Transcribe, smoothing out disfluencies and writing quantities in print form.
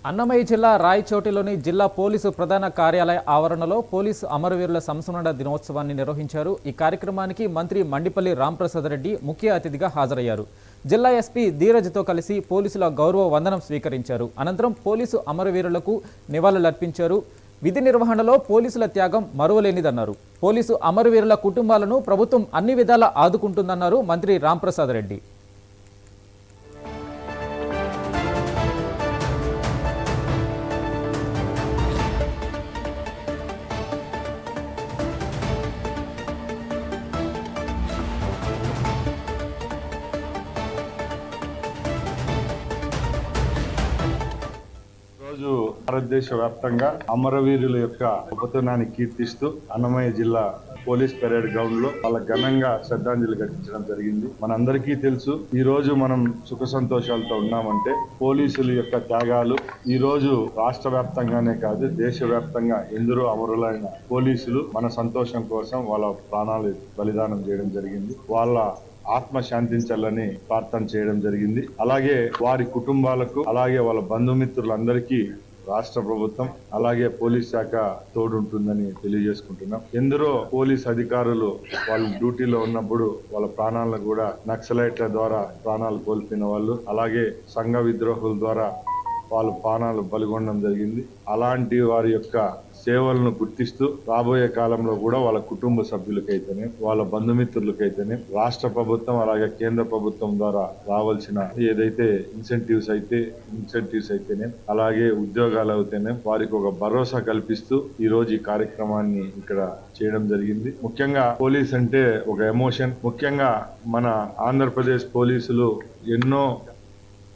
అన్నమయ్య జిల్లా రాయచోటిలోని జిల్లా పోలీసు ప్రధాన కార్యాలయ ఆవరణలో పోలీసు అమరవీరుల సంస్మరణ దినోత్సవాన్ని నిర్వహించారు. ఈ కార్యక్రమానికి మంత్రి మండిపల్లి రాంప్రసాద్ రెడ్డి ముఖ్య అతిథిగా హాజరయ్యారు. జిల్లా ఎస్పీ ధీరజ్తో కలిసి పోలీసుల గౌరవ వందనం స్వీకరించారు. అనంతరం పోలీసు అమరవీరులకు నివాళులర్పించారు. విధి నిర్వహణలో పోలీసుల త్యాగం మరువలేనిదన్నారు. పోలీసు అమరవీరుల కుటుంబాలను ప్రభుత్వం అన్ని విధాలా ఆదుకుంటుందన్నారు మంత్రి రాంప్రసాద్ రెడ్డి. రోజు భారతదేశ వ్యాప్తంగా అమరవీరుల యొక్క గొప్పతనాన్ని కీర్తిస్తూ అన్నమయ్య జిల్లా పోలీస్ పెరేడ్ గ్రౌండ్ లో వాళ్ళ ఘనంగా శ్రద్ధాంజలి ఘటించడం జరిగింది. మనందరికీ తెలుసు, ఈ రోజు మనం సుఖ సంతోషాలతో ఉన్నామంటే పోలీసుల యొక్క త్యాగాలు. ఈ రోజు రాష్ట్ర వ్యాప్తంగానే కాదు, దేశవ్యాప్తంగా ఎందరో అమరులైన పోలీసులు మన సంతోషం కోసం వాళ్ళ ప్రాణాలు బలిదానం చేయడం జరిగింది. వాళ్ళ ఆత్మ శాంతించాలని ప్రార్థన చేయడం జరిగింది. అలాగే వారి కుటుంబాలకు, అలాగే వాళ్ళ బంధుమిత్రులందరికీ రాష్ట్ర ప్రభుత్వం అలాగే పోలీస్ శాఖ తోడుంటుందని తెలియజేసుకుంటున్నాం. ఎందరో పోలీస్ అధికారులు వాళ్ళ డ్యూటీలో ఉన్నప్పుడు వాళ్ళ ప్రాణాలను కూడా నక్సలైట్ల ద్వారా ప్రాణాలు కోల్పోయిన వాళ్ళు, అలాగే సంఘ విద్రోహుల ద్వారా వాళ్ళ ప్రాణాలు బలిగొనడం జరిగింది. అలాంటి వారి యొక్క సేవలను గుర్తిస్తూ రాబోయే కాలంలో కూడా వాళ్ళ కుటుంబ సభ్యులకైతేనే, వాళ్ళ బంధుమిత్రులకైతేనే రాష్ట్ర ప్రభుత్వం అలాగే కేంద్ర ప్రభుత్వం ద్వారా రావాల్సిన ఏదైతే ఇన్సెంటివ్స్ అయితేనే, అలాగే ఉద్యోగాలు అయితేనే వారికి ఒక భరోసా కల్పిస్తూ ఈ రోజు ఈ కార్యక్రమాన్ని ఇక్కడ చేయడం జరిగింది. ముఖ్యంగా పోలీస్ అంటే ఒక ఎమోషన్. ముఖ్యంగా మన ఆంధ్రప్రదేశ్ పోలీసులు ఎన్నో